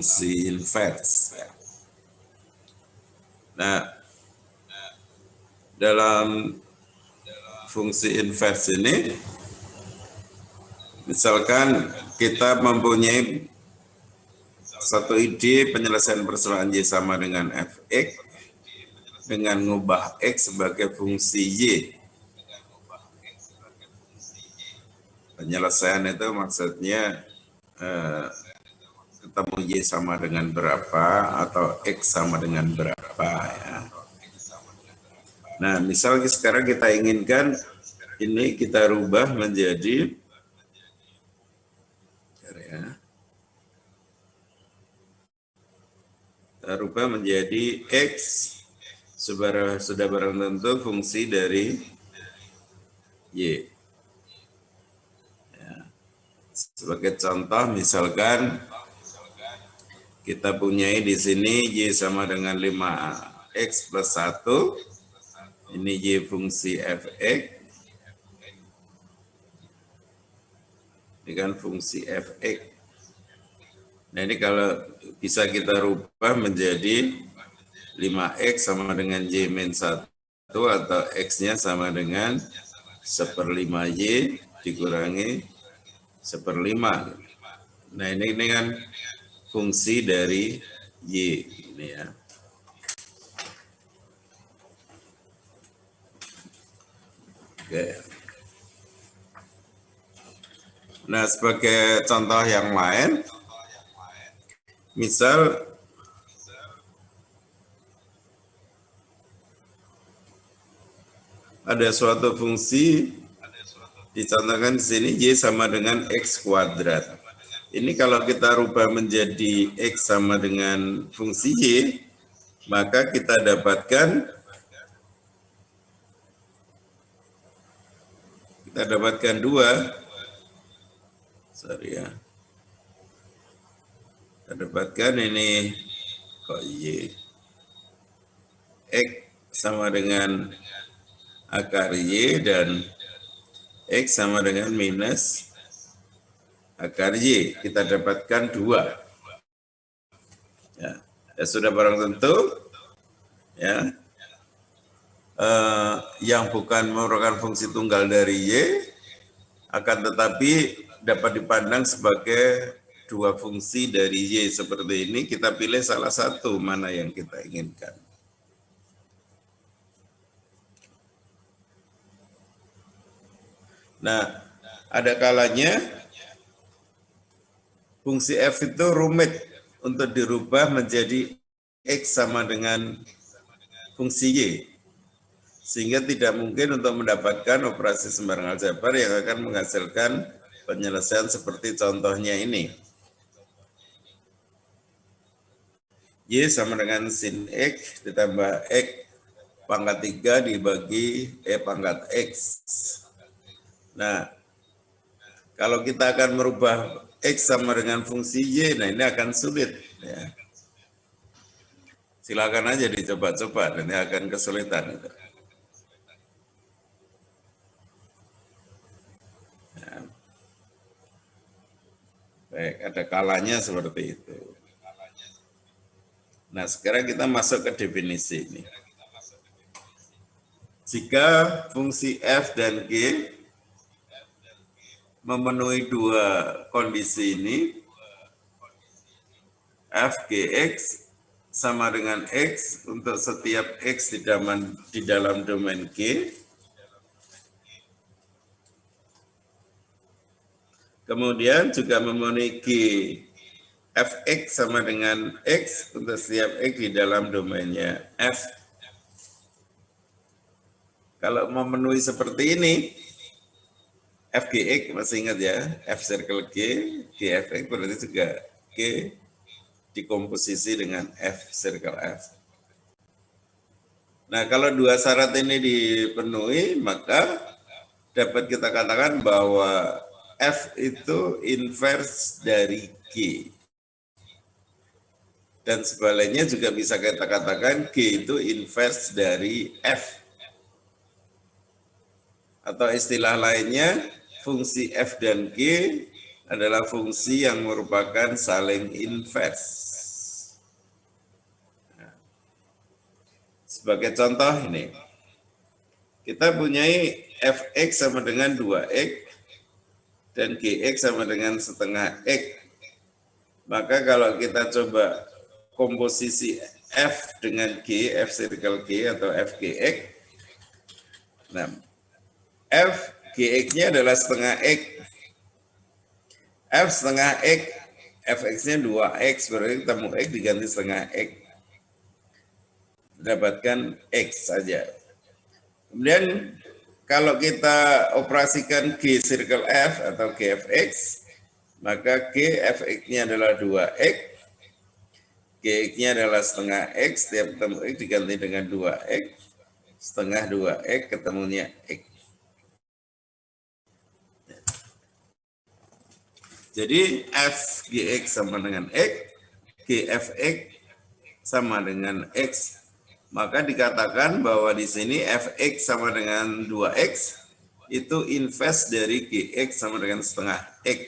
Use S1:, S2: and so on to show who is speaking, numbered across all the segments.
S1: fungsi inverse. Nah, dalam fungsi inverse ini, misalkan kita mempunyai satu ide penyelesaian persoalan Y sama dengan Fx dengan mengubah X sebagai fungsi Y. Penyelesaian itu maksudnya ketemu Y sama dengan berapa atau X sama dengan berapa ya. Nah, misalnya sekarang kita inginkan ini kita rubah menjadi X sudah barang tentu fungsi dari Y. Ya. Sebagai contoh misalkan kita punyai di sini Y sama dengan 5X plus 1. Ini Y fungsi Fx. Ini kan fungsi Fx. Nah ini kalau bisa kita rubah menjadi 5X sama dengan Y min 1 atau X-nya sama dengan 1/5 Y dikurangi 1/5. Nah ini kan fungsi dari Y ini ya. Oke. Nah sebagai contoh yang lain, misal ada suatu fungsi dicontohkan di sini Y sama dengan X kuadrat. Ini kalau kita rubah menjadi X sama dengan fungsi Y, maka kita dapatkan dua. Sorry ya. Kita dapatkan ini kok Y. X sama dengan akar Y dan X sama dengan minus akar Y. Kita dapatkan 2. Ya, sudah barang tentu ya. Yang bukan merupakan fungsi tunggal dari Y akan tetapi dapat dipandang sebagai 2 fungsi dari Y seperti ini. Kita pilih salah satu mana yang kita inginkan. Nah, ada kalanya fungsi F itu rumit untuk dirubah menjadi X sama dengan fungsi Y. Sehingga tidak mungkin untuk mendapatkan operasi sembarang aljabar yang akan menghasilkan penyelesaian seperti contohnya ini. Y sama dengan sin X ditambah X pangkat 3 dibagi pangkat X. Nah, kalau kita akan merubah X sama dengan fungsi Y, nah ini akan sulit. Ya. Silakan aja dicoba-coba, nanti akan kesulitan. Ya. Baik, ada kalanya seperti itu. Nah, sekarang kita masuk ke definisi ini. Jika fungsi F dan G memenuhi 2 kondisi ini, f Gx sama dengan X untuk setiap X di dalam domain G. Kemudian juga memenuhi G, Fx sama dengan X untuk setiap X di dalam domainnya F. Kalau memenuhi seperti ini, Fgx masih ingat ya, F circle G, Gfx berarti juga G dikomposisi dengan F circle F. Nah, kalau 2 syarat ini dipenuhi, maka dapat kita katakan bahwa F itu inverse dari G. Dan sebaliknya juga bisa kita katakan G itu inverse dari F. Atau istilah lainnya, fungsi F dan G adalah fungsi yang merupakan saling inverse. Sebagai contoh ini, kita punyai fx sama dengan 2x dan gx sama dengan setengah x. Maka kalau kita coba komposisi f dengan g, f circle g atau fgx, nah f gx-nya adalah setengah x, f setengah x, fx-nya 2x, berarti ketemu x diganti setengah x, dapatkan x saja. Kemudian kalau kita operasikan G circle F atau GFX, maka GFX-nya adalah 2X, GX-nya adalah setengah X, setiap ketemu X diganti dengan 2X, setengah 2X ketemunya X. Jadi FGX sama dengan X, GFX sama dengan X. Maka dikatakan bahwa di sini fx sama dengan 2x itu inverse dari gx sama dengan setengah x.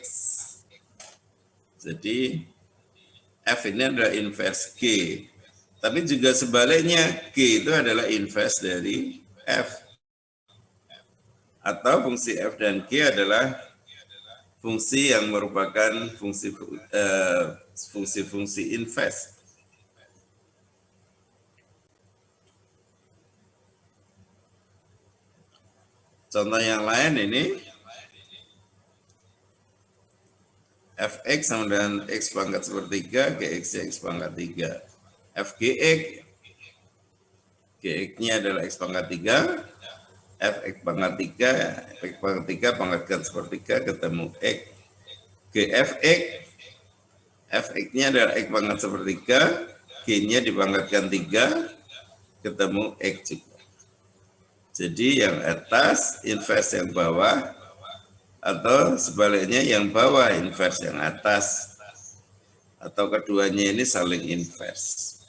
S1: Jadi f ini adalah inverse g. Tapi juga sebaliknya g itu adalah inverse dari f. Atau fungsi f dan g adalah fungsi yang merupakan fungsi-fungsi inverse. Contoh yang lain ini, fx sama dengan x pangkat sepertiga, gx x pangkat 3. Fgx, gx-nya adalah x pangkat 3, fx pangkat 3, x pangkat 3 pangkatkan sepertiga, ketemu x. Gfx, fx-nya adalah x pangkat sepertiga, g-nya dipangkatkan 3, ketemu x juga. Jadi yang atas inverse yang bawah, atau sebaliknya yang bawah inverse yang atas, atau keduanya ini saling inverse.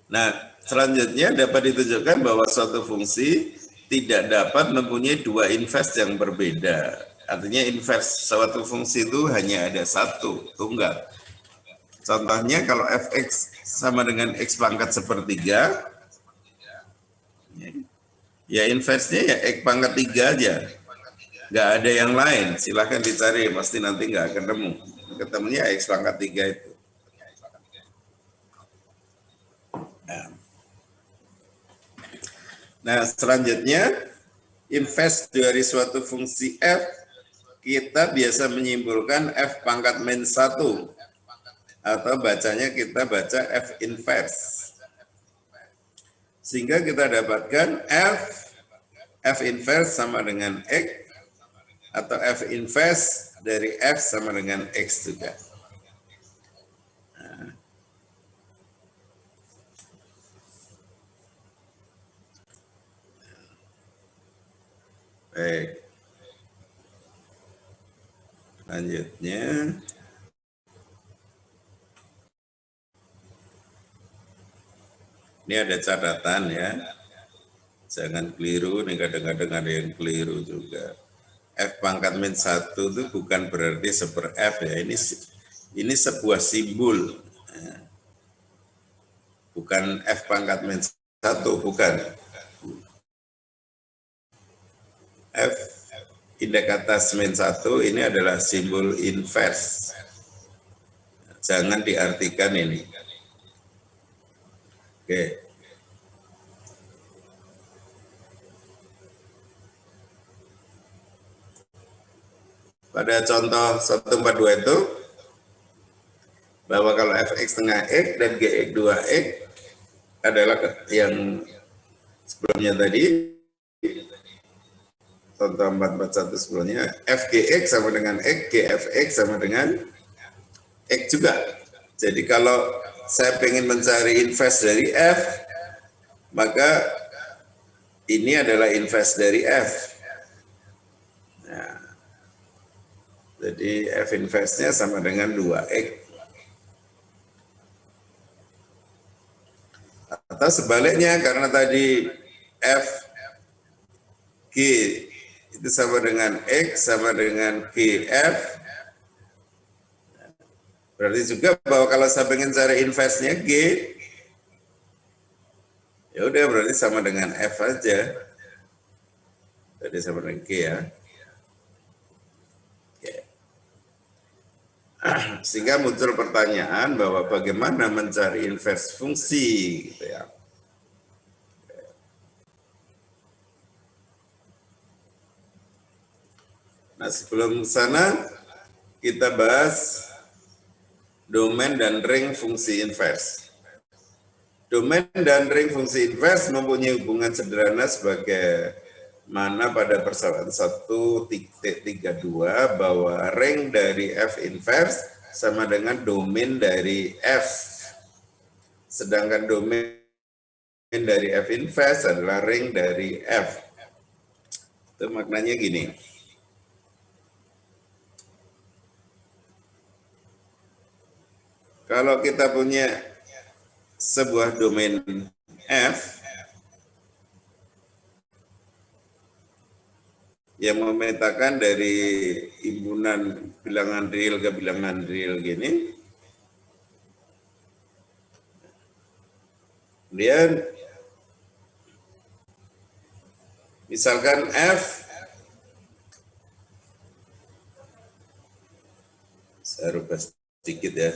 S1: Nah, selanjutnya dapat ditunjukkan bahwa suatu fungsi tidak dapat mempunyai dua inverse yang berbeda. Artinya inverse suatu fungsi itu hanya ada satu, tunggal. Contohnya kalau fx sama dengan x pangkat sepertiga, ya inverse-nya ya x pangkat 3 aja. Nggak ada yang lain, silahkan dicari, pasti nanti nggak ketemu. Ketemunya x pangkat 3 itu. Nah, selanjutnya, inverse dari suatu fungsi f, kita biasa menyimpulkan f pangkat min 1, atau bacanya kita baca f inverse. Sehingga kita dapatkan f inverse sama dengan x, atau f inverse dari f sama dengan x juga. Baik. Selanjutnya, ini ada catatan ya. Jangan keliru, nih kadang-kadang ada yang keliru juga. F pangkat min 1 itu bukan berarti super F ya. Ini sebuah simbol. Bukan F pangkat min 1, bukan. F indeks atas min 1 ini adalah simbol inverse. Jangan diartikan ini. Oke. Pada contoh 142 itu, bahwa kalau fx setengah x dan gx 2x adalah yang sebelumnya tadi, contoh 441 sebelumnya, fgx sama dengan x, gfx sama dengan x juga. Jadi kalau saya ingin mencari inverse dari f, maka ini adalah inverse dari f. Nah, jadi f inverse-nya sama dengan 2x. Atau sebaliknya, karena tadi f itu sama dengan X sama dengan GF. Berarti juga bahwa kalau saya pengen cari inverse-nya G, ya udah berarti sama dengan F aja. Jadi sama dengan G ya. Sehingga muncul pertanyaan bahwa bagaimana mencari inverse fungsi gitu ya. Nah, sebelum sana kita bahas domain dan ring fungsi inverse. Domain dan ring fungsi inverse mempunyai hubungan sederhana sebagai mana pada persoalan 1.32 bahwa ring dari F inverse sama dengan domain dari F. Sedangkan domain dari F inverse adalah ring dari F. Itu maknanya gini. Kalau kita punya sebuah domain F yang memetakan dari himpunan bilangan real ke bilangan real gini. Kemudian misalkan F, saya rubah sedikit ya.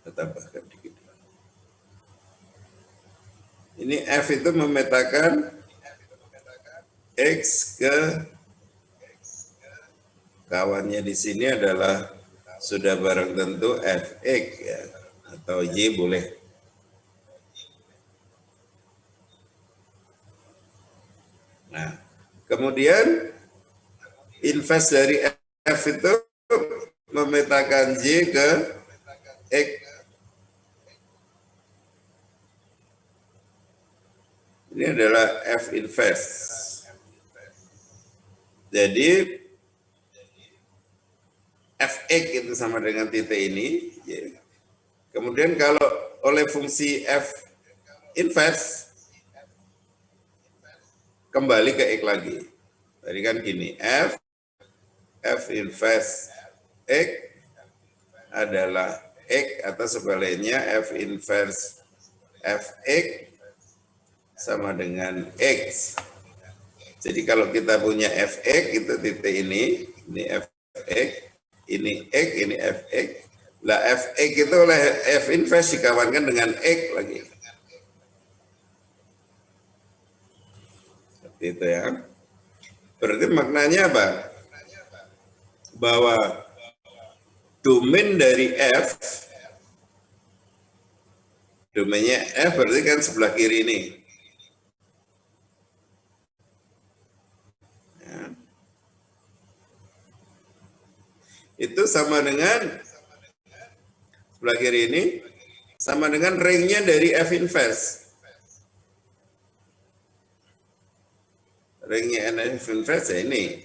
S1: Saya tambahkan dikit. Ini F itu memetakan X ke kawannya di sini adalah sudah barang tentu Fx ya, atau Y boleh. Nah, kemudian inverse dari F itu memetakan Y ke X. Ini adalah F inverse. Jadi Fx itu sama dengan titik ini. Ya. Kemudian kalau oleh fungsi F inverse kembali ke X lagi. Tadi kan gini, F inverse X adalah X atau sebaliknya F inverse Fx sama dengan X. Jadi kalau kita punya Fx itu titik ini Fx, ini X, ini Fx. Lah Fx itu oleh F inverse dikawankan dengan X lagi. Seperti itu ya. Berarti maknanya apa? Bahwa domain dari F, domainnya F berarti kan sebelah kiri ini. Ya. Itu sama dengan sebelah kiri ini, sama dengan ringnya dari F inverse. Ringnya F inverse ya ini.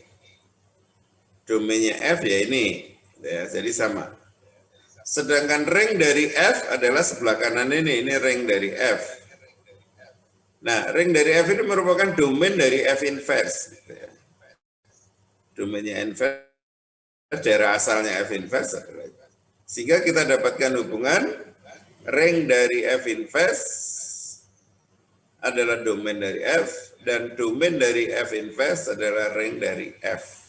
S1: Domainnya F ya ini. Ya, jadi sama. Sedangkan ring dari F adalah sebelah kanan ini ring dari F. Nah, ring dari F itu merupakan domain dari F inverse. Domainnya inverse, daerah asalnya F inverse. Sehingga kita dapatkan hubungan ring dari F inverse adalah domain dari F, dan domain dari F inverse adalah ring dari F.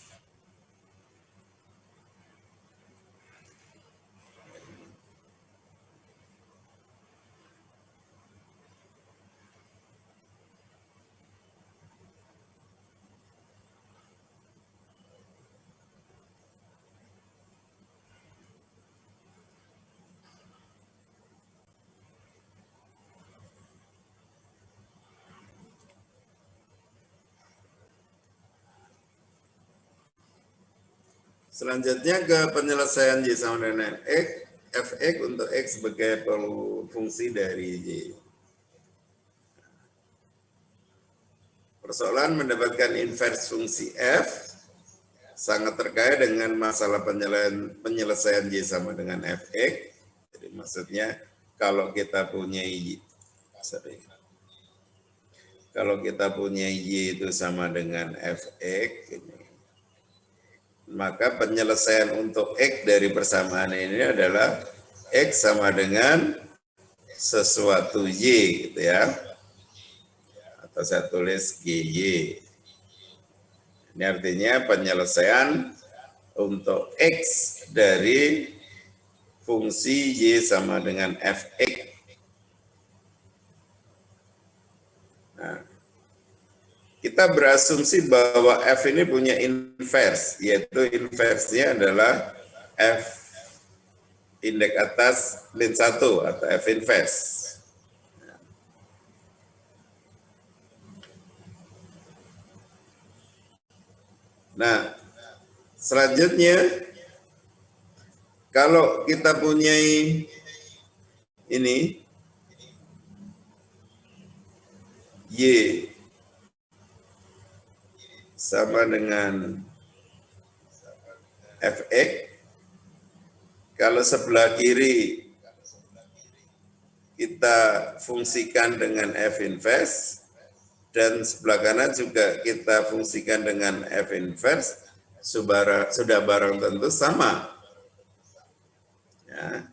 S1: Selanjutnya ke penyelesaian Y sama dengan X, Fx untuk X sebagai fungsi dari Y. Persoalan mendapatkan inverse fungsi F sangat terkait dengan masalah penyelesaian Y sama dengan Fx. Jadi maksudnya kalau kita punya Sorry. Kalau kita punya Y itu sama dengan Fx, ini, maka penyelesaian untuk X dari persamaan ini adalah X sama dengan sesuatu Y, gitu ya. Atau saya tulis GY. Ini artinya penyelesaian untuk X dari fungsi Y sama dengan Fx. Nah, kita berasumsi bahwa F ini punya inverse, yaitu inversnya adalah F indeks atas lin 1 atau F inverse. Nah, selanjutnya kalau kita punya ini Y sama dengan Fx, kalau sebelah kiri kita fungsikan dengan F inverse, dan sebelah kanan juga kita fungsikan dengan F inverse, sudah barang tentu sama. Ya.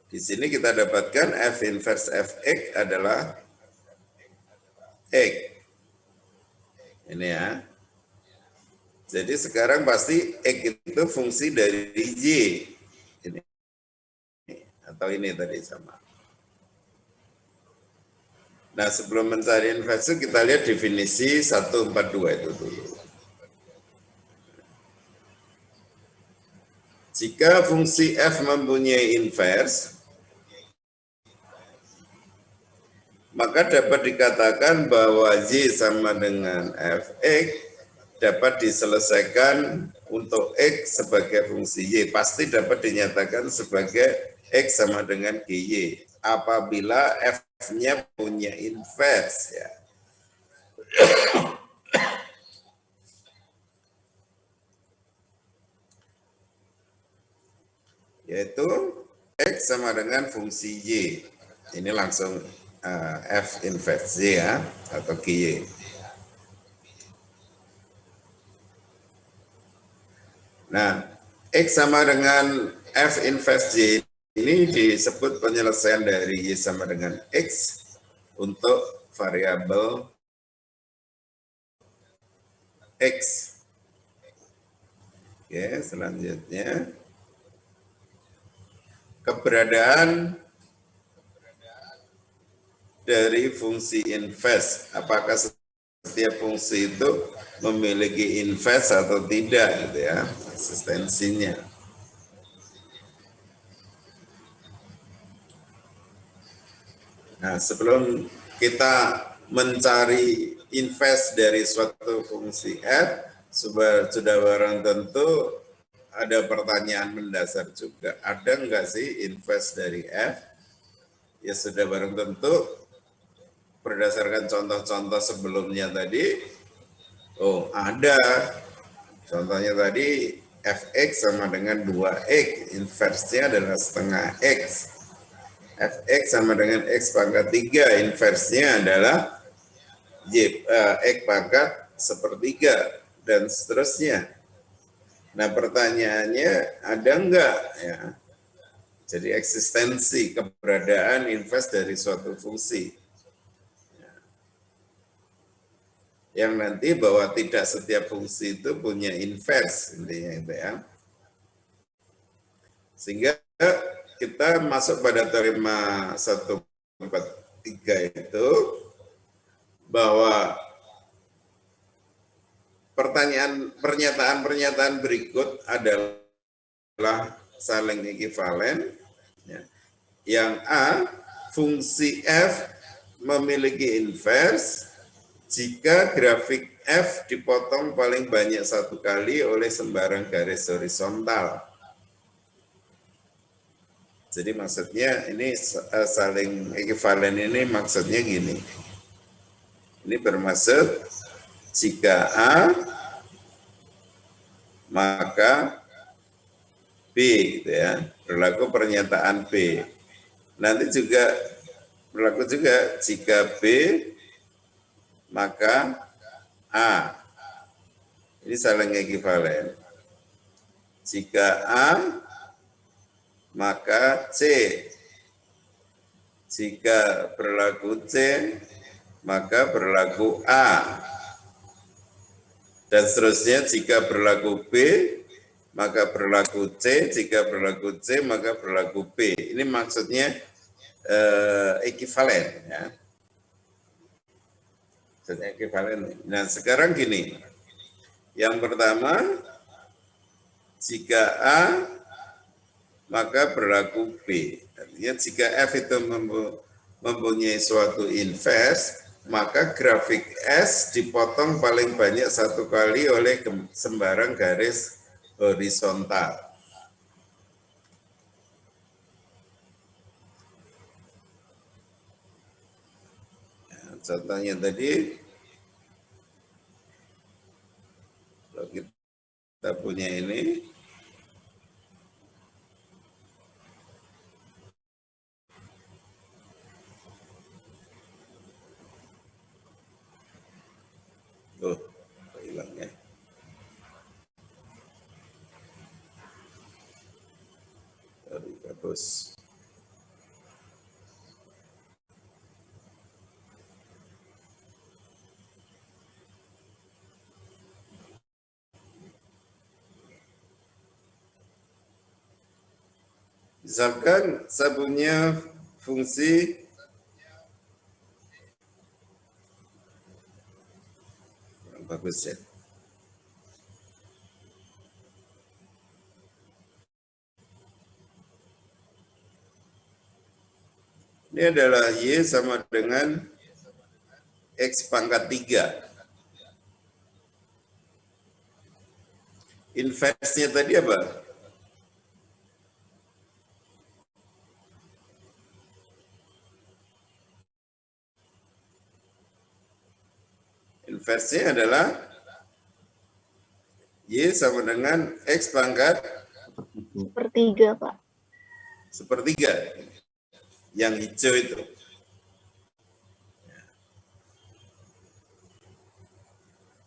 S1: Di sini kita dapatkan F inverse Fx adalah X. Ini ya. Jadi sekarang pasti X itu fungsi dari Y. Ini. Atau ini tadi sama. Nah, sebelum mencari inverse kita lihat definisi 142 itu dulu. Jika fungsi F mempunyai inverse, maka dapat dikatakan bahwa Y sama dengan Fx dapat diselesaikan untuk X sebagai fungsi Y. Pasti dapat dinyatakan sebagai X sama dengan GY apabila F-nya punya inverse. Ya. Yaitu X sama dengan fungsi Y. Ini langsung F inverse Y ya, atau GY. Nah, X sama dengan F inverse Y ini disebut penyelesaian dari Y sama dengan X untuk variabel X. Oke, selanjutnya keberadaan dari fungsi inverse. Apakah setiap fungsi itu memiliki inverse atau tidak, gitu ya, eksistensinya. Nah, sebelum kita mencari inverse dari suatu fungsi F, sudah barang tentu ada pertanyaan mendasar juga. Ada enggak sih inverse dari F? Ya sudah barang tentu berdasarkan contoh-contoh sebelumnya tadi, oh ada. Contohnya tadi Fx sama dengan 2x, inversenya adalah setengah x. Fx sama dengan x pangkat 3, inversenya adalah x pangkat sepertiga, dan seterusnya. Nah pertanyaannya, ada enggak ya? Jadi eksistensi keberadaan inverse dari suatu fungsi. Yang nanti bahwa tidak setiap fungsi itu punya inverse, intinya itu ya. Sehingga kita masuk pada teorema 143 itu, bahwa pernyataan berikut adalah saling ekivalen. Yang A, fungsi F memiliki inverse jika grafik F dipotong paling banyak satu kali oleh sembarang garis horizontal. Jadi maksudnya ini saling ekivalen ini maksudnya gini. Ini bermaksud jika A maka B, gitu ya. Berlaku pernyataan B. Nanti juga berlaku juga jika B maka A. Ini saling ekivalen. Jika A maka C. Jika berlaku C maka berlaku A. Dan seterusnya jika berlaku B, maka berlaku C, jika berlaku C, maka berlaku B. Ini maksudnya ekivalen. Ya. Ekivalen. Nah sekarang gini, yang pertama, jika A, maka berlaku B. Artinya jika F itu mempunyai suatu inverse, maka grafik S dipotong paling banyak satu kali oleh sembarang garis horizontal. Nah, contohnya tadi, kalau kita punya ini, hilang ya. Sorry, hapus. Misalkan saya punya fungsi bagus ya. Ini adalah Y sama dengan X pangkat 3. Inverse-nya tadi apa? Inverse-nya adalah Y sama dengan X pangkat
S2: sepertiga, Pak.
S1: Sepertiga. Yang hijau itu.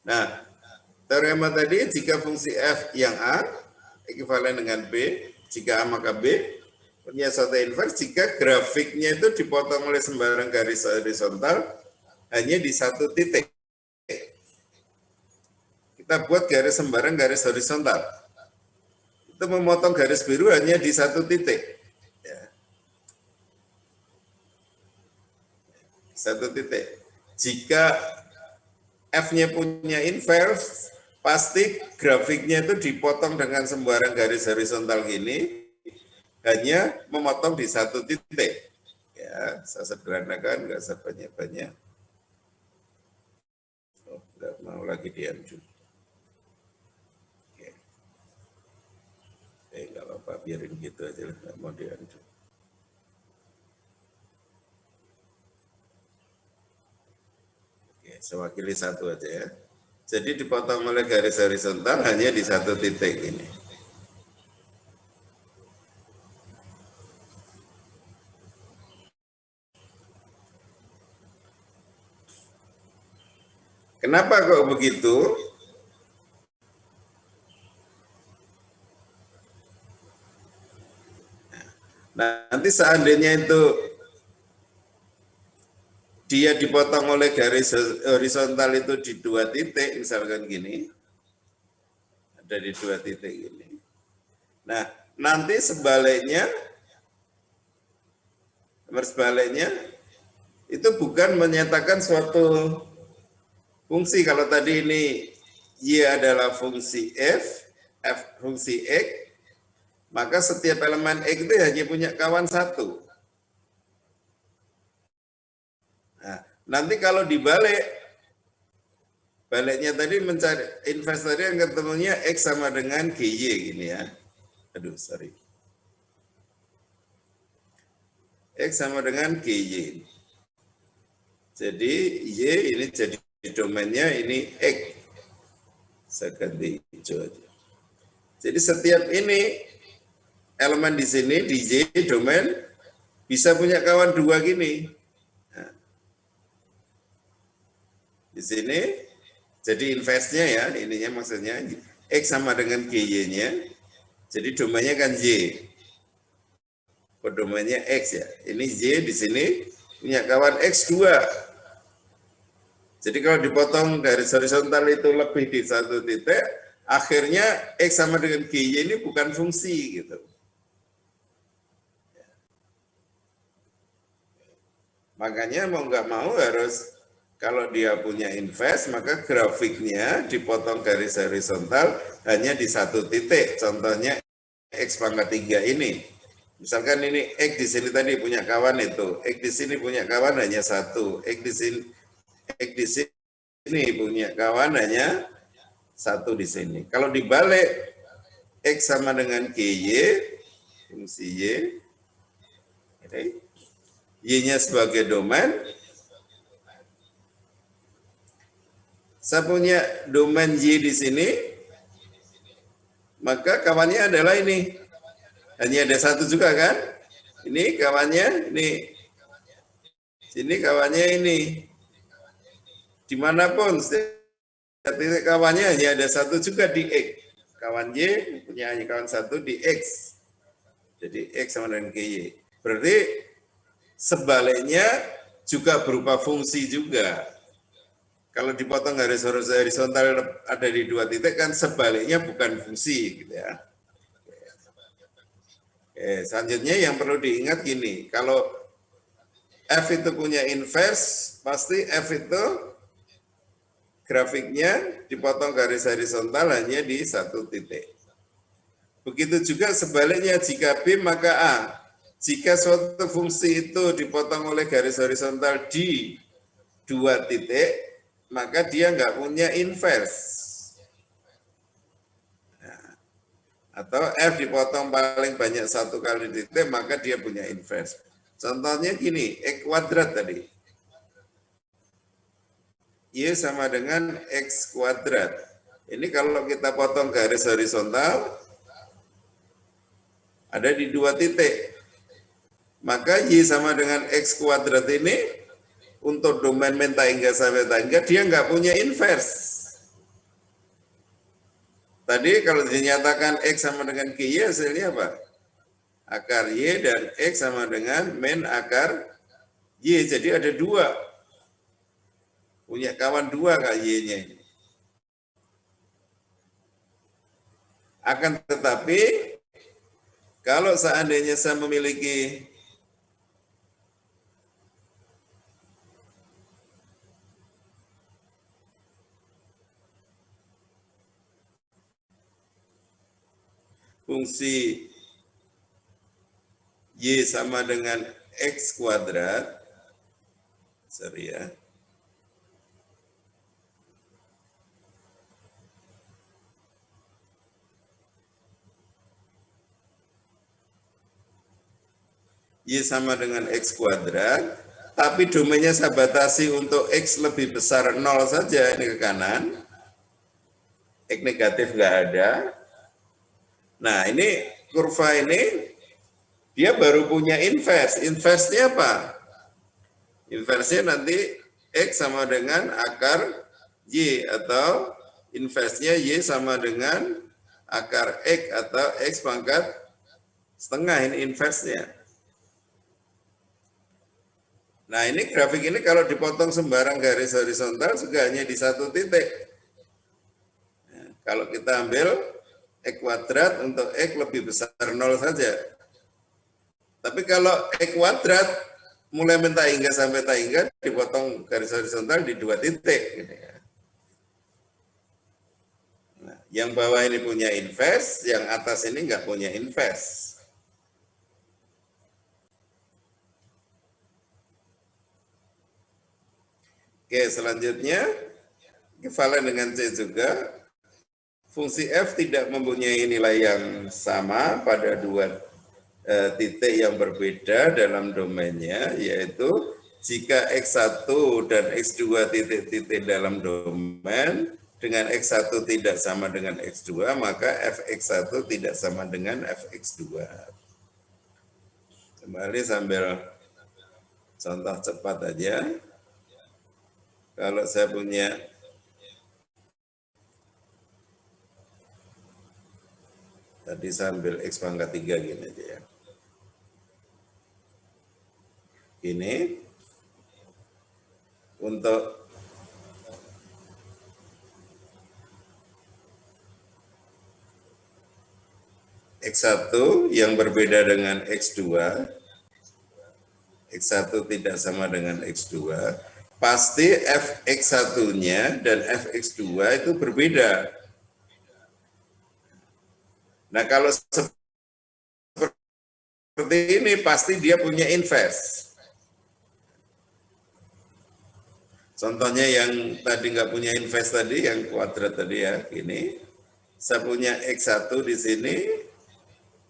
S1: Nah, teorema tadi jika fungsi F yang A ekivalen dengan B, jika A maka B, punya suatu inverse jika grafiknya itu dipotong oleh sembarang garis horizontal hanya di satu titik. Kita buat garis sembarang garis horizontal. Itu memotong garis biru hanya di satu titik. Ya. Satu titik. Jika F-nya punya inverse, pasti grafiknya itu dipotong dengan sembarang garis horizontal gini, hanya memotong di satu titik. Ya, saya sederhanakan, nggak sebanyak-banyak. Oh, nggak mau lagi dianjur. Oke. Nggak apa-apa, biarin gitu aja lah, nggak mau dianjur. Saya wakili satu aja ya. Jadi dipotong oleh garis horizontal hanya di satu titik ini. Kenapa kok begitu? Nah, nanti seandainya itu dia dipotong oleh garis horizontal itu di dua titik, misalkan gini, ada di dua titik ini. Nah, nanti sebaliknya itu bukan menyatakan suatu fungsi. Kalau tadi ini Y adalah fungsi F fungsi X, maka setiap elemen X itu hanya punya kawan satu. Nah, nanti kalau dibalik, baliknya tadi mencari investor yang ketemunya X sama dengan GY gini ya. Aduh, sorry. X sama dengan GY. Jadi Y ini jadi domainnya ini X. Saya ganti hijau aja. Jadi setiap ini elemen di sini di Y domain bisa punya kawan dua gini. Nah, di sini jadi inverse-nya ya, ininya maksudnya X sama dengan GY-nya. Jadi domainnya kan Y. Domainnya X ya. Ini Y di sini punya kawan X2. Jadi kalau dipotong garis horizontal itu lebih di satu titik, akhirnya X sama dengan GY ini bukan fungsi gitu. Makanya mau nggak mau harus, kalau dia punya inverse, maka grafiknya dipotong garis horizontal hanya di satu titik. Contohnya X pangkat 3 ini. Misalkan ini X di sini tadi punya kawan itu, X di sini punya kawan hanya satu, X di sini punya kawan hanya satu di sini. Kalau dibalik X sama dengan GY, fungsi Y, Y-nya sebagai domain, saya punya domain Y di sini, maka kawannya adalah ini. Hanya ada satu juga kan? Ini kawannya, ini. Sini kawannya ini. Dimanapun, titik kawannya hanya ada satu juga di X. Kawan Y punya hanya kawan satu di X. Jadi X sama dengan GY. Berarti sebaliknya juga berupa fungsi juga. Kalau dipotong garis horizontal ada di dua titik kan sebaliknya bukan fungsi gitu ya. Oke, selanjutnya yang perlu diingat gini, kalau F itu punya inverse, pasti F itu grafiknya dipotong garis horizontal hanya di satu titik. Begitu juga sebaliknya jika B maka A. Jika suatu fungsi itu dipotong oleh garis horizontal di dua titik, maka dia nggak punya inverse. Atau F dipotong paling banyak satu kali titik, maka dia punya inverse. Contohnya gini, X kuadrat tadi. Y sama dengan X kuadrat. Ini kalau kita potong garis horizontal, ada di dua titik. Maka Y sama dengan X kuadrat ini, untuk domain menta hingga sampai tangga, dia nggak punya inverse. Tadi kalau dinyatakan X sama dengan GY, hasilnya apa? Akar Y dan X sama dengan min akar Y. Jadi ada dua. Punya kawan dua Kak Y-nya ini. Akan tetapi, kalau seandainya saya memiliki fungsi Y sama dengan X kuadrat, sorry ya, Y sama dengan X kuadrat, tapi domainnya saya batasi untuk X lebih besar 0 saja, ini ke kanan, X negatif nggak ada. Nah ini kurva ini, dia baru punya inverse. Inverse-nya apa? Inverse-nya nanti X sama dengan akar Y, atau inverse-nya Y sama dengan akar X atau X pangkat setengah, ini inverse-nya. Nah ini grafik ini kalau dipotong sembarang garis horizontal juga hanya di satu titik. Nah, kalau kita ambil X kuadrat untuk X lebih besar 0 saja. Tapi kalau X kuadrat mulai menta hingga sampai tahingga dipotong garis horizontal di dua titik. Gitu ya. Nah, yang bawah ini punya inverse, yang atas ini nggak punya inverse. Oke, selanjutnya ekivalen dengan C juga. Fungsi F tidak mempunyai nilai yang sama pada dua titik yang berbeda dalam domainnya, yaitu jika X1 dan X2 titik-titik dalam domain dengan X1 tidak sama dengan X2, maka Fx1 tidak sama dengan Fx2. Kembali sambil contoh cepat aja. Kalau saya punya tadi sambil X pangkat 3 gini aja ya. Ini untuk X1 yang berbeda dengan X2, X1 tidak sama dengan X2, pasti Fx1-nya dan Fx2 itu berbeda. Nah, kalau seperti ini pasti dia punya inverse. Contohnya yang tadi nggak punya inverse tadi, yang kuadrat tadi ya, ini. Saya punya X1 di sini,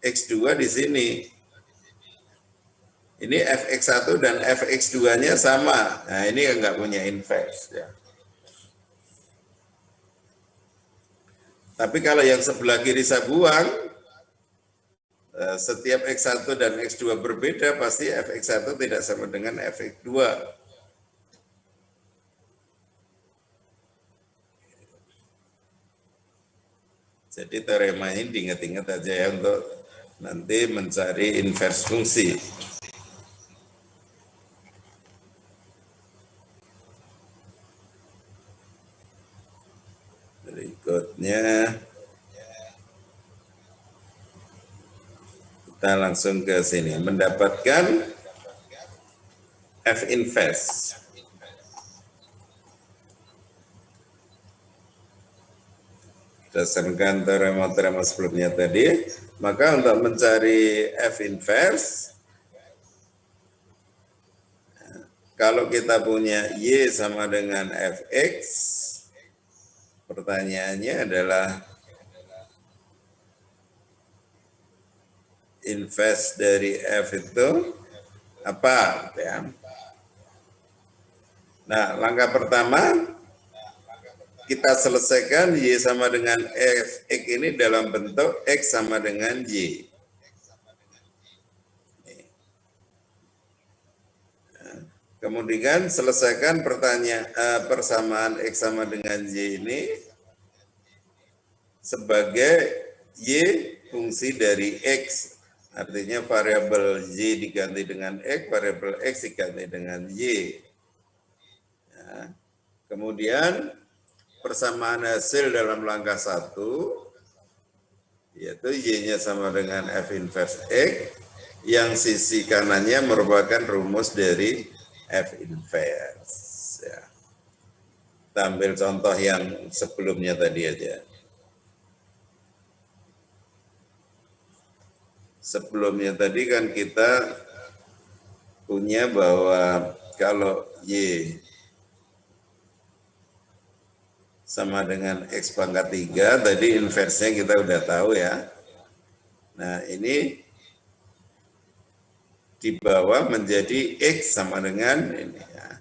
S1: X2 di sini. Ini Fx1 dan Fx2-nya sama. Nah, ini nggak punya inverse. Ya. Tapi kalau yang sebelah kiri saya buang, setiap X1 dan X2 berbeda, pasti Fx1 tidak sama dengan Fx2. Jadi teorema ini diingat-ingat aja ya untuk nanti mencari inverse fungsi. Berikutnya kita langsung ke sini, mendapatkan F inverse. Berdasarkan teorema-teorema sebelumnya tadi, maka untuk mencari F inverse, kalau kita punya Y sama dengan Fx, pertanyaannya adalah inverse dari F itu apa? Ya. Nah, langkah pertama, kita selesaikan Y sama dengan Fx ini dalam bentuk X sama dengan Y. Kemudian selesaikan persamaan X sama dengan Y ini sebagai Y fungsi dari X. Artinya variabel Y diganti dengan X, variabel X diganti dengan Y. Ya. Kemudian persamaan hasil dalam langkah 1, yaitu Y-nya sama dengan F inverse X, yang sisi kanannya merupakan rumus dari F inverse. Ya. Kita ambil contoh yang sebelumnya tadi aja. Sebelumnya tadi kan kita punya bahwa kalau Y sama dengan X pangkat 3, tadi inverse-nya kita udah tahu ya. Nah, ini di bawah menjadi X sama dengan ini ya.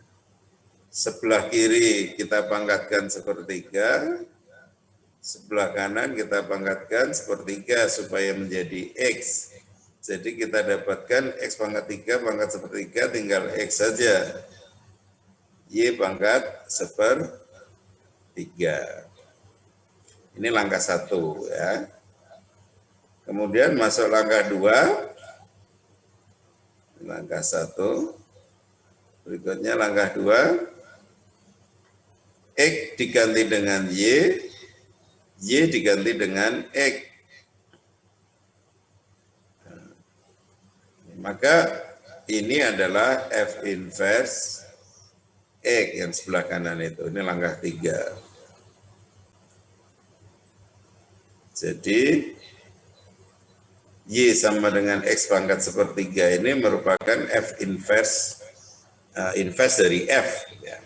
S1: Sebelah kiri kita pangkatkan sepertiga, sebelah kanan kita pangkatkan sepertiga supaya menjadi X. Jadi kita dapatkan X pangkat 3 pangkat sepertiga tinggal X saja. Y pangkat sepertiga. Ini langkah 1 ya. Kemudian masuk langkah 2. Langkah 1. Berikutnya langkah 2. X diganti dengan Y diganti dengan X. Maka ini adalah F inverse X yang sebelah kanan itu. Ini langkah 3. Jadi Y sama dengan X pangkat sepertiga ini merupakan F inverse dari F. Ya.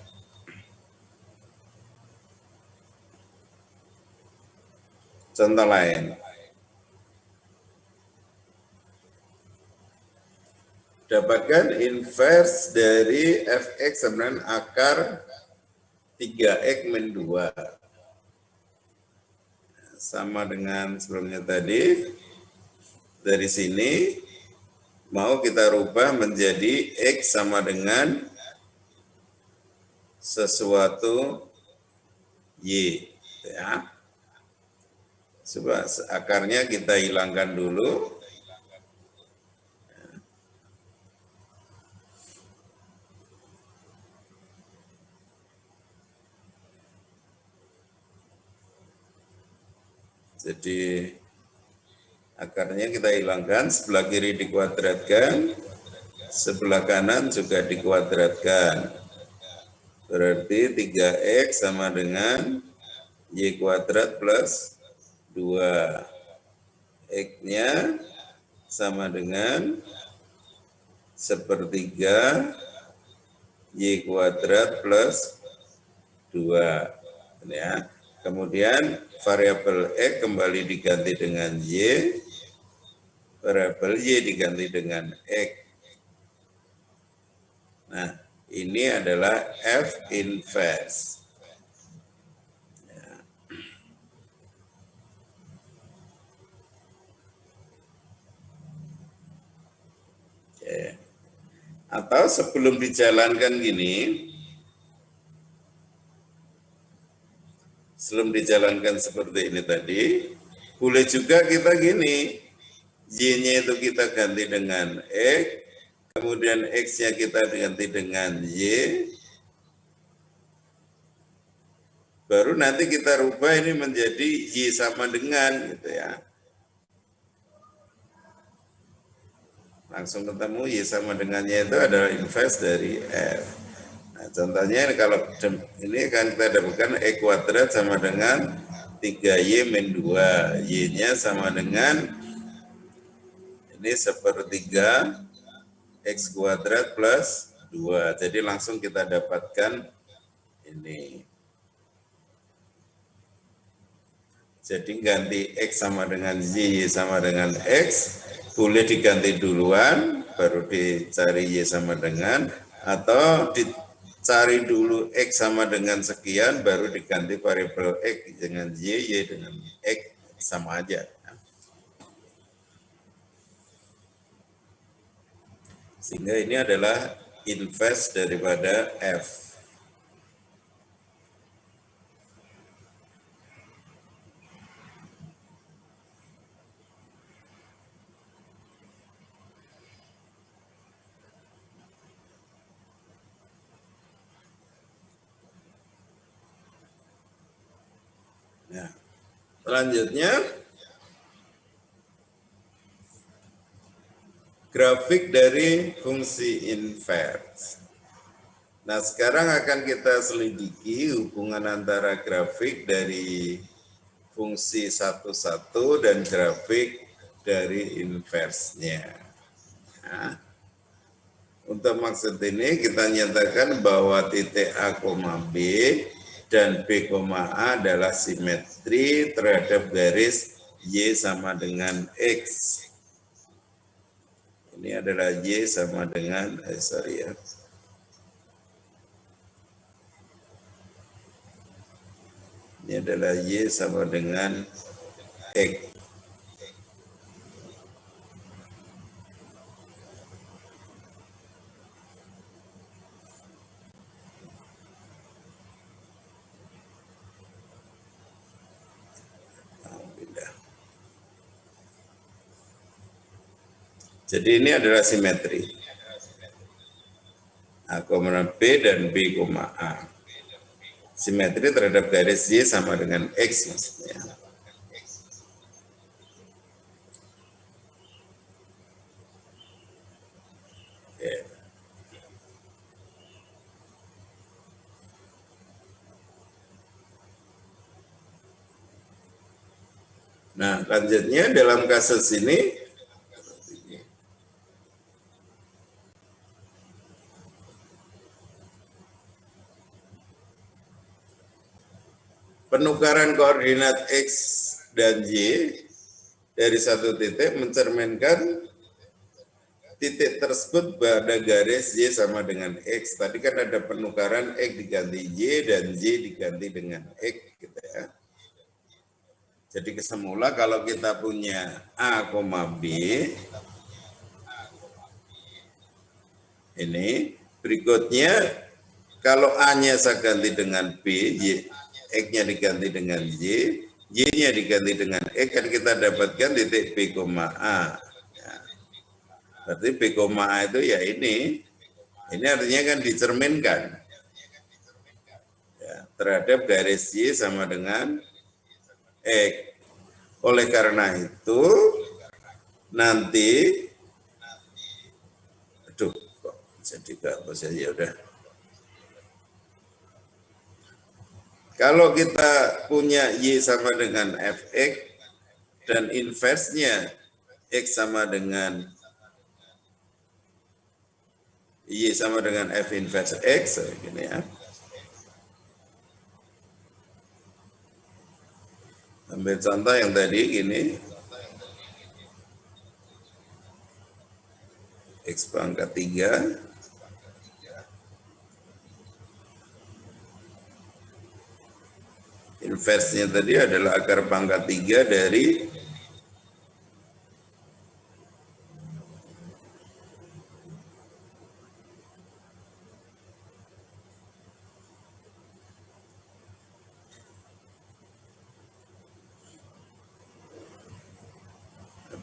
S1: Contoh lain. Dapatkan inverse dari Fx sama dengan akar 3x min 2. Sama dengan sebelumnya tadi, dari sini mau kita rubah menjadi X sama dengan sesuatu Y. Ya. Coba akarnya kita hilangkan dulu. Jadi akarnya kita hilangkan, sebelah kiri dikuadratkan, sebelah kanan juga dikuadratkan. Berarti 3X sama dengan Y kuadrat plus 2. X-nya sama dengan sepertiga Y kuadrat plus 2. Ya. Kemudian variabel X kembali diganti dengan Y, variabel Y diganti dengan X. Nah, ini adalah F inverse. Ya. Oke. Atau sebelum dijalankan gini, sebelum dijalankan seperti ini tadi, boleh juga kita gini, Y-nya itu kita ganti dengan X, kemudian X-nya kita ganti dengan Y, baru nanti kita rubah ini menjadi Y sama dengan, gitu ya. Langsung ketemu Y sama dengannya itu adalah inverse dari F. Nah, contohnya kalau ini kan kita dapatkan E kuadrat sama dengan 3Y min 2. Y-nya sama dengan ini sepertiga X kuadrat plus 2. Jadi langsung kita dapatkan ini. Jadi ganti X sama dengan Y sama dengan X. Boleh diganti duluan, baru dicari Y sama dengan, atau dicari dulu X sama dengan sekian, baru diganti variabel X dengan Y dengan X, sama aja. Sehingga ini adalah inverse daripada F. Nah, selanjutnya grafik dari fungsi inverse. Nah, sekarang akan kita selidiki hubungan antara grafik dari fungsi satu-satu dan grafik dari inverse-nya. Nah, untuk maksud ini kita nyatakan bahwa titik A, B dan B, A adalah simetri terhadap garis Y sama dengan X. Ini adalah Y sama dengan, ini adalah Y sama dengan X. Jadi ini adalah simetri. A, B dan B, A. Simetri terhadap garis Y sama dengan X maksudnya. Oke. Nah, lanjutnya dalam kasus ini, penukaran koordinat X dan Y dari satu titik mencerminkan titik tersebut pada garis Y sama dengan X. Tadi kan ada penukaran X diganti Y dan Y diganti dengan X. Gitu ya. Jadi kesemula kalau kita punya A, B, Ini berikutnya, kalau A-nya saya ganti dengan B, X-nya diganti dengan Y, Y-nya diganti dengan X, kan kita dapatkan titik B, A. Ya. Berarti B, A itu ya ini artinya kan dicerminkan ya, terhadap garis Y sama dengan X. Oleh karena itu, nanti, aduh, kok jadi gak ya udah. Kalau kita punya Y sama dengan Fx dan inverse-nya X sama dengan Y sama dengan F inverse X, gini ya. Ambil contoh yang tadi gini. X pangkat 3. Inverse-nya tadi adalah akar pangkat 3 dari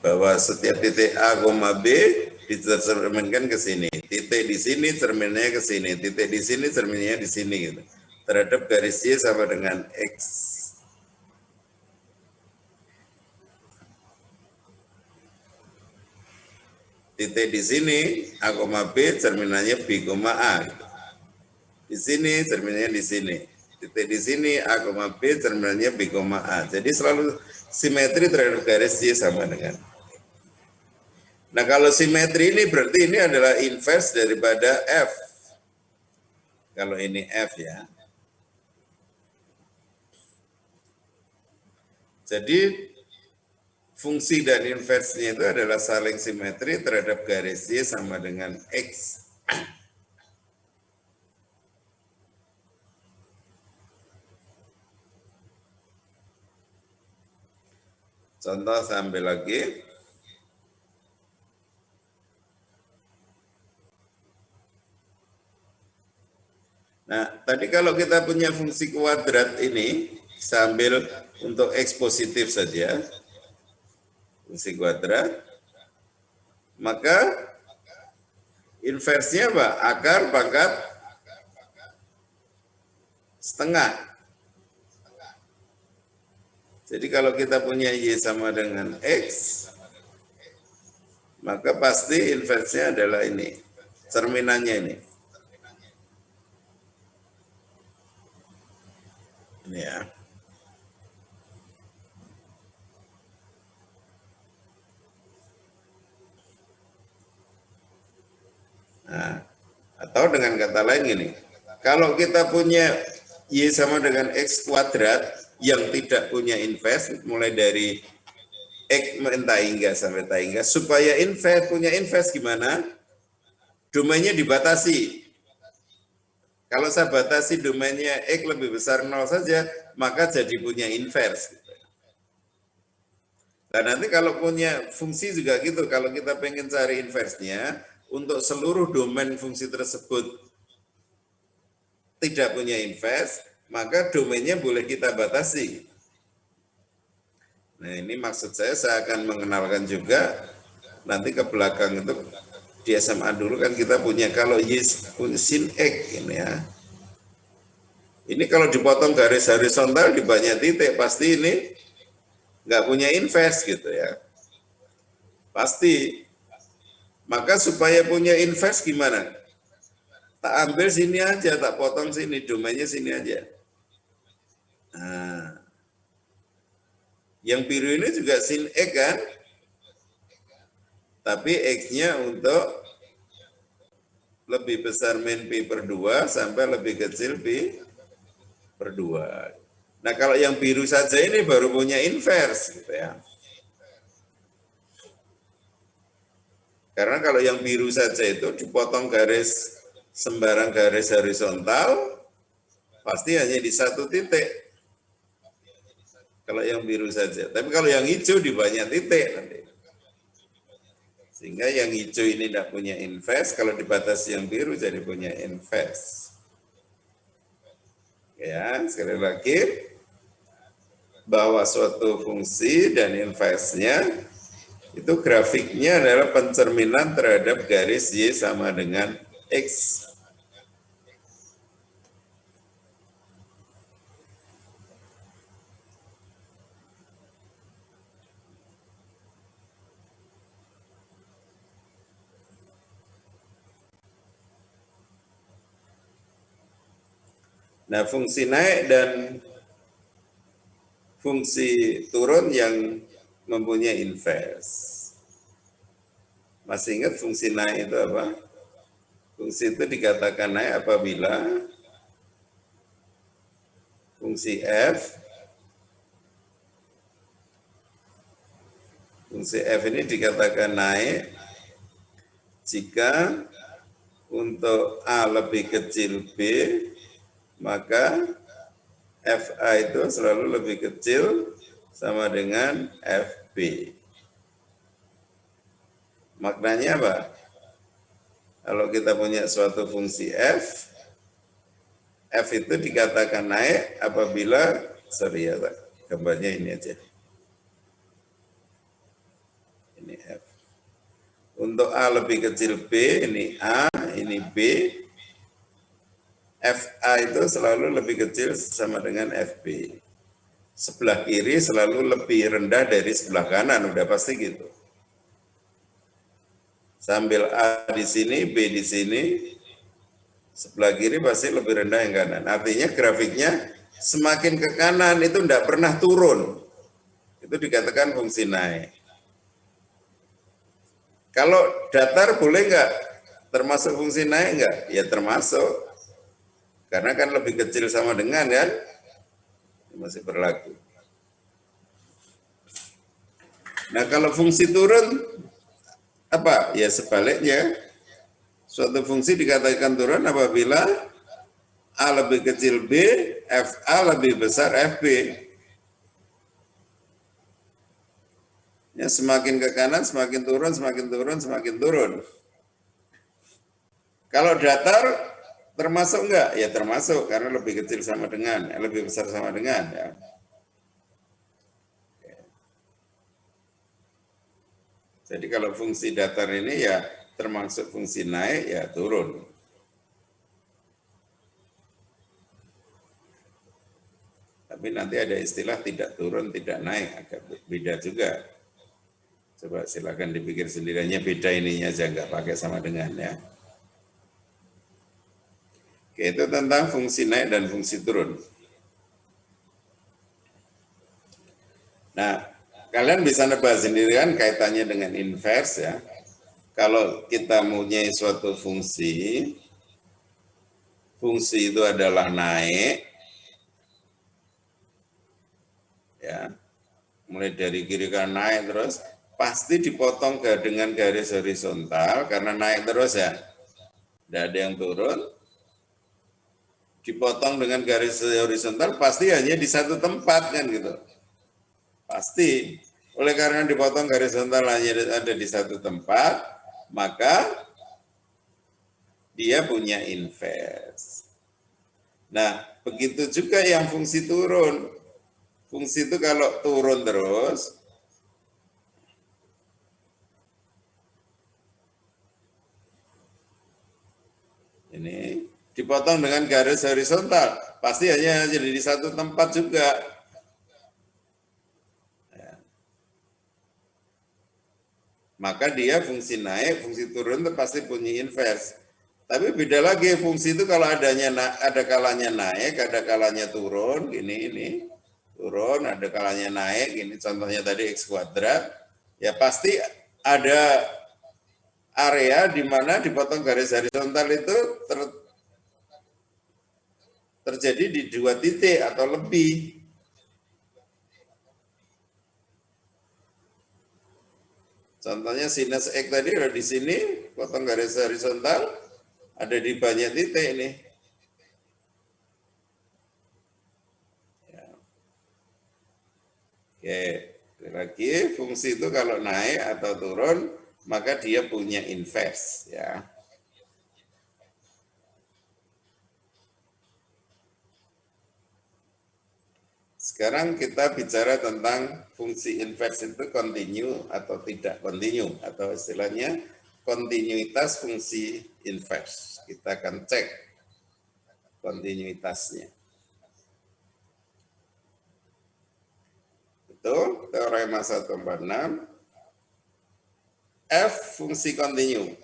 S1: bahwa setiap titik A, B dicerminkan ke sini. Titik di sini cerminnya ke sini. Titik di sini cerminnya di sini gitu. Terhadap garis Y sama dengan X. Titik di sini A, B cerminannya B, A. Di sini cerminannya di sini. Titik di sini A, B cerminannya B, A. Jadi selalu simetri terhadap garis Y sama dengan. Nah, kalau simetri ini berarti ini adalah inverse daripada F. Kalau ini F ya. Jadi fungsi dan inverse-nya itu adalah saling simetri terhadap garis Y sama dengan X. Contoh saya ambil lagi. Nah, tadi kalau kita punya fungsi kuadrat ini, sambil untuk X positif saja, fungsi kuadrat, maka inversnya apa? Akar pangkat setengah. Jadi kalau kita punya Y sama dengan X, maka pasti inversnya adalah ini, cerminannya ini. Ini ya. Nah, atau dengan kata lain gini, kalau kita punya Y sama dengan X kuadrat yang tidak punya inverse, mulai dari X entah hingga sampai tak hingga, supaya inverse punya inverse gimana? Domainnya dibatasi. Kalau saya batasi domainnya X lebih besar 0 saja, maka jadi punya inverse. Nah, nanti kalau punya fungsi juga gitu, kalau kita pengen cari inverse-nya, untuk seluruh domain fungsi tersebut tidak punya inverse, maka domainnya boleh kita batasi. Nah, ini maksud saya akan mengenalkan juga, nanti ke belakang itu, di SMA dulu kan kita punya, kalau Y sin X ini ya. Ini kalau dipotong garis horizontal di banyak titik, pasti ini nggak punya inverse gitu ya. Pasti. Maka supaya punya inverse gimana? Tak ambil sini aja, tak potong sini, domainnya sini aja. Nah, yang biru ini juga sin X kan? Tapi X-nya untuk lebih besar min P per 2 sampai lebih kecil P per 2. Nah, kalau yang biru saja ini baru punya inverse gitu ya. Karena kalau yang biru saja itu dipotong garis, sembarang garis horizontal, pasti hanya di satu titik. Kalau yang biru saja. Tapi kalau yang hijau di banyak titik nanti. Sehingga yang hijau ini tidak punya inverse, kalau dibatasi yang biru jadi punya inverse. Ya, sekali lagi, bahwa suatu fungsi dan inverse-nya itu grafiknya adalah pencerminan terhadap garis Y sama dengan X. Nah, fungsi naik dan fungsi turun yang mempunyai inverse. Masih ingat fungsi naik itu apa? Fungsi itu dikatakan naik apabila fungsi F ini dikatakan naik jika untuk A lebih kecil B, maka FA itu selalu lebih kecil sama dengan FB. Maknanya apa? Kalau kita punya suatu fungsi F itu dikatakan naik apabila, sorry ya, gambarnya ini aja. Ini F. Untuk A lebih kecil B, ini A, ini B, FA itu selalu lebih kecil sama dengan FB. Sebelah kiri selalu lebih rendah dari sebelah kanan, udah pasti gitu. Sambil A di sini, B di sini, sebelah kiri pasti lebih rendah yang kanan. Artinya grafiknya semakin ke kanan itu tidak pernah turun. Itu dikatakan fungsi naik. Kalau datar boleh nggak termasuk fungsi naik nggak? Ya termasuk. Karena kan lebih kecil sama dengan kan, masih berlaku. Nah kalau fungsi turun, apa? Ya sebaliknya, suatu fungsi dikatakan turun apabila A lebih kecil B, FA lebih besar FB. Ya, semakin ke kanan, semakin turun, semakin turun, semakin turun. Kalau datar, termasuk enggak? Ya termasuk, karena lebih kecil sama dengan, lebih besar sama dengan. Ya. Jadi kalau fungsi datar ini ya termasuk fungsi naik, ya turun. Tapi nanti ada istilah tidak turun, tidak naik, agak beda juga. Coba silakan dipikir sendirinya, beda ininya aja, nggak pakai sama dengan ya. Oke, itu tentang fungsi naik dan fungsi turun. Nah, kalian bisa nebak sendiri kan kaitannya dengan inverse ya. Kalau kita mempunyai suatu fungsi itu adalah naik, ya, mulai dari kiri ke naik terus, pasti dipotong dengan garis horizontal karena naik terus ya, tidak ada yang turun. Dipotong dengan garis horizontal pasti hanya di satu tempat kan gitu. Pasti. Oleh karena dipotong garis horizontal hanya ada di satu tempat, maka dia punya inverse. Nah, begitu juga yang fungsi turun. Fungsi itu kalau turun terus, ini dipotong dengan garis horizontal, pasti hanya jadi di satu tempat juga. Ya. Maka dia fungsi naik, fungsi turun itu pasti punya inverse. Tapi beda lagi fungsi itu kalau ada kalanya naik, ada kalanya turun, ini turun, ada kalanya naik, ini contohnya tadi X kuadrat, ya pasti ada area di mana dipotong garis horizontal itu terjadi di 2 titik atau lebih. Contohnya sinus X tadi ada di sini, potong garis horizontal, ada di banyak titik ini. Ya. Oke, lagi fungsi itu kalau naik atau turun maka dia punya inverse ya. Sekarang kita bicara tentang fungsi inverse itu continue atau tidak continue, atau istilahnya kontinuitas fungsi inverse. Kita akan cek kontinuitasnya. Itu teorema 146. F fungsi continue.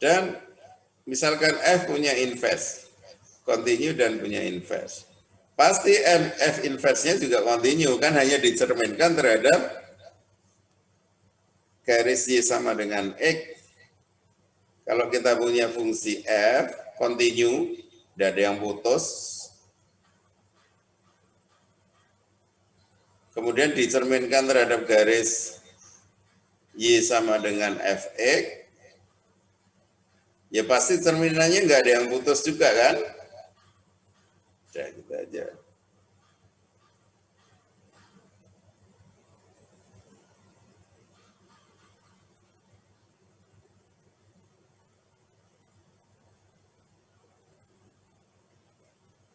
S1: Dan misalkan F punya inverse, continue dan punya inverse. Pasti F inverse-nya juga continue, kan hanya dicerminkan terhadap garis Y sama dengan X. Kalau kita punya fungsi F, continue, tidak ada yang putus. Kemudian dicerminkan terhadap garis Y sama dengan Fx. Ya pasti cerminannya nggak ada yang putus juga kan? Udah gitu aja.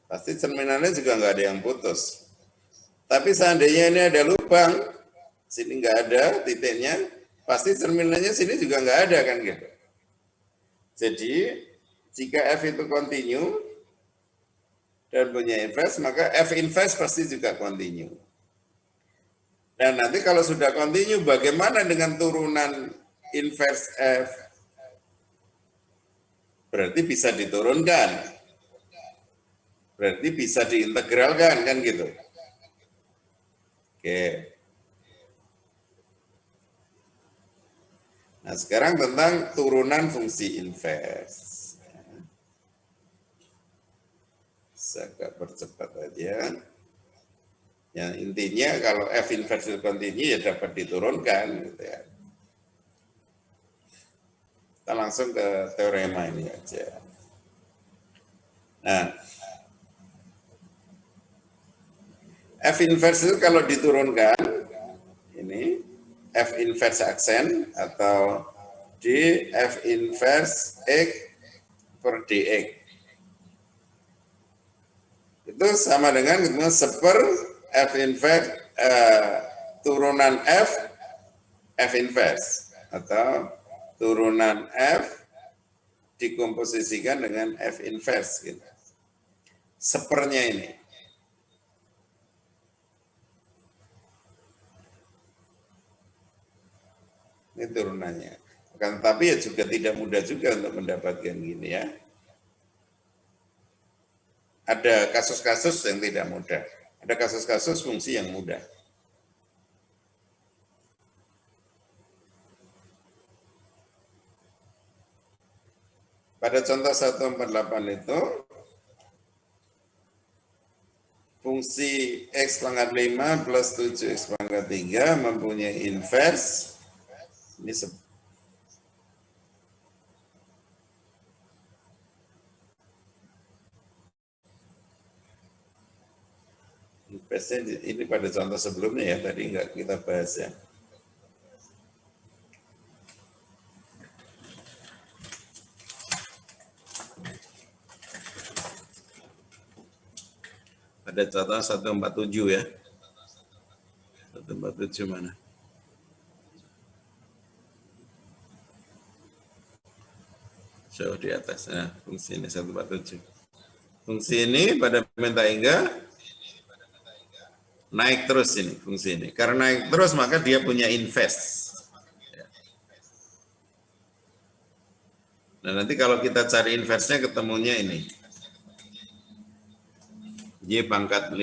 S1: Pasti cerminannya juga nggak ada yang putus. Tapi seandainya ini ada lubang, sini nggak ada titiknya, pasti cerminannya sini juga nggak ada kan gitu. Jadi jika F itu continue dan punya inverse, maka F inverse pasti juga continue. Dan nanti kalau sudah continue, bagaimana dengan turunan inverse F? Berarti bisa diturunkan. Berarti bisa diintegralkan kan gitu. Oke. Nah sekarang tentang turunan fungsi inverse. Saya agak percepat aja. Yang intinya kalau F inverse continue ya dapat diturunkan gitu ya. Kita langsung ke teorema ini aja. Nah, F inverse itu kalau diturunkan, ini F inverse aksen atau D F inverse X per DX. Itu sama dengan seper F inverse turunan F inverse atau turunan F dikomposisikan dengan F inverse gitu. Sepernya ini. Ini turunannya. Akan tetapi ya juga tidak mudah juga untuk mendapatkan gini ya. Ada kasus-kasus yang tidak mudah. Ada kasus-kasus fungsi yang mudah. Pada contoh 148 itu, fungsi X pangkat 5 plus 7X pangkat 3 mempunyai inverse. Ini inverse-nya ini pada contoh sebelumnya ya, tadi enggak kita bahas ya. Pada contoh 147 ya. 147 mana? Jauh di atas. Nah, fungsi ini 147. Fungsi ini pada minta hingga naik terus ini fungsi ini. Karena naik terus maka dia punya inverse. Nah, nanti kalau kita cari inverse-nya ketemunya ini. Y pangkat 5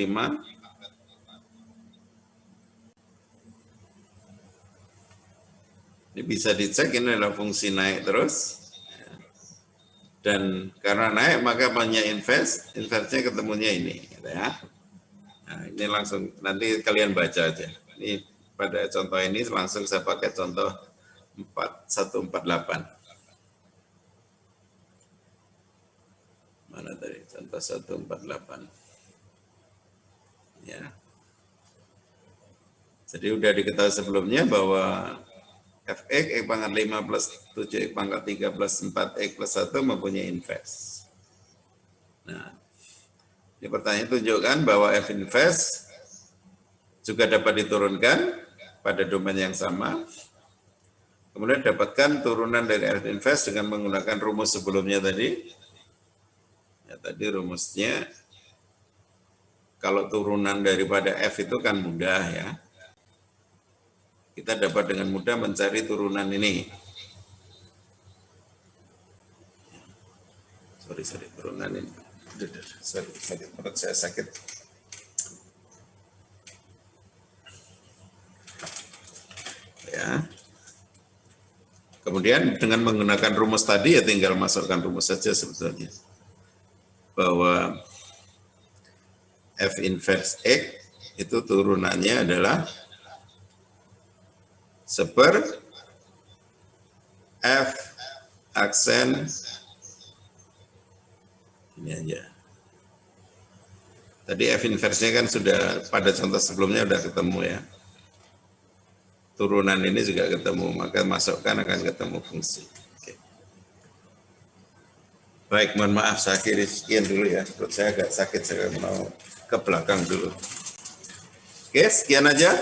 S1: ini bisa dicek, ini adalah fungsi naik terus. Dan karena naik maka punya inverse-nya ketemunya ini gitu ya. Nah, ini langsung nanti kalian baca aja. Ini pada contoh ini langsung saya pakai contoh 148. Mana tadi contoh 148. Ya. Jadi udah diketahui sebelumnya bahwa Fx, X pangkat 5 plus 7, X pangkat 3 plus 4, X plus 1 mempunyai inverse. Nah, ini pertanyaan tunjukkan bahwa F inverse juga dapat diturunkan pada domain yang sama. Kemudian dapatkan turunan dari F inverse dengan menggunakan rumus sebelumnya tadi. Ya, tadi rumusnya, kalau turunan daripada F itu kan mudah ya. Kita dapat dengan mudah mencari turunan ini. Sorry, turunan ini. Sorry, menurut saya sakit. Ya. Kemudian dengan menggunakan rumus tadi ya tinggal masukkan rumus saja sebetulnya. Bahwa F inverse X itu turunannya adalah seper F aksen ini aja. Tadi F inverse-nya kan sudah pada contoh sebelumnya sudah ketemu ya. Turunan ini juga ketemu, maka masukkan akan ketemu fungsi. Oke. Baik, mohon maaf saya akhiri sekian dulu ya. Perut saya agak sakit, saya mau ke belakang dulu. Oke, sekian aja.